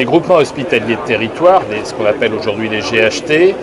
Les groupements hospitaliers de territoire, ce qu'on appelle aujourd'hui les GHT,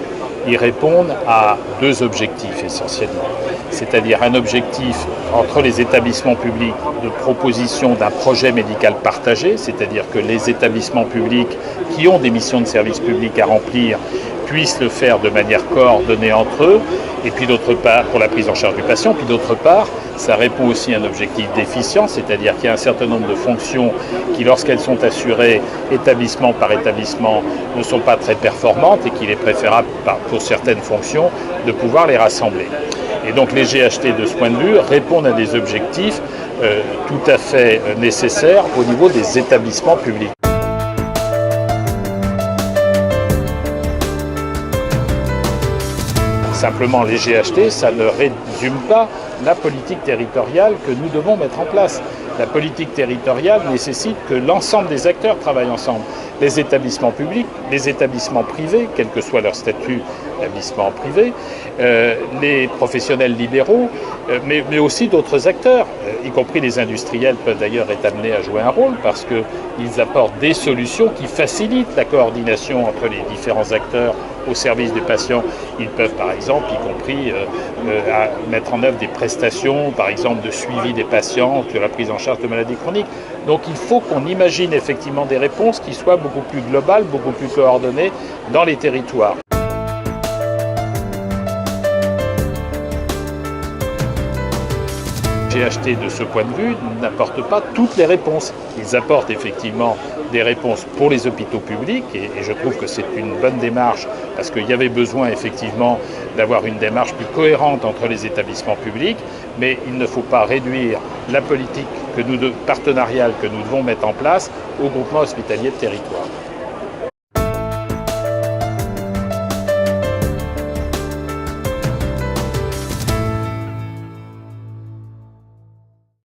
ils répondent à deux objectifs essentiellement. C'est-à-dire un objectif entre les établissements publics de proposition d'un projet médical partagé, c'est-à-dire que les établissements publics qui ont des missions de service public à remplir puissent le faire de manière coordonnée entre eux, et puis d'autre part pour la prise en charge du patient, puis d'autre part ça répond aussi à un objectif d'efficience, c'est-à-dire qu'il y a un certain nombre de fonctions qui, lorsqu'elles sont assurées établissement par établissement, ne sont pas très performantes et qu'il est préférable pour certaines fonctions de pouvoir les rassembler. Et donc les GHT de ce point de vue répondent à des objectifs tout à fait nécessaires au niveau des établissements publics. Simplement, les GHT, ça ne résume pas la politique territoriale que nous devons mettre en place. La politique territoriale nécessite que l'ensemble des acteurs travaillent ensemble. Les établissements publics, les établissements privés, quel que soit leur statut d'établissement privé, les professionnels libéraux, mais aussi d'autres acteurs, y compris les industriels peuvent d'ailleurs être amenés à jouer un rôle parce qu'ils apportent des solutions qui facilitent la coordination entre les différents acteurs au service des patients. Ils peuvent par exemple, y compris mettre en œuvre des prestations, par exemple de suivi des patients sur la prise en charge de maladies chroniques. Donc il faut qu'on imagine effectivement des réponses qui soient beaucoup plus globales, beaucoup plus coordonnées dans les territoires. GHT, de ce point de vue, n'apportent pas toutes les réponses. Ils apportent effectivement des réponses pour les hôpitaux publics et je trouve que c'est une bonne démarche parce qu'il y avait besoin effectivement d'avoir une démarche plus cohérente entre les établissements publics, mais il ne faut pas réduire la politique partenariale que nous devons mettre en place au groupement hospitalier de territoire.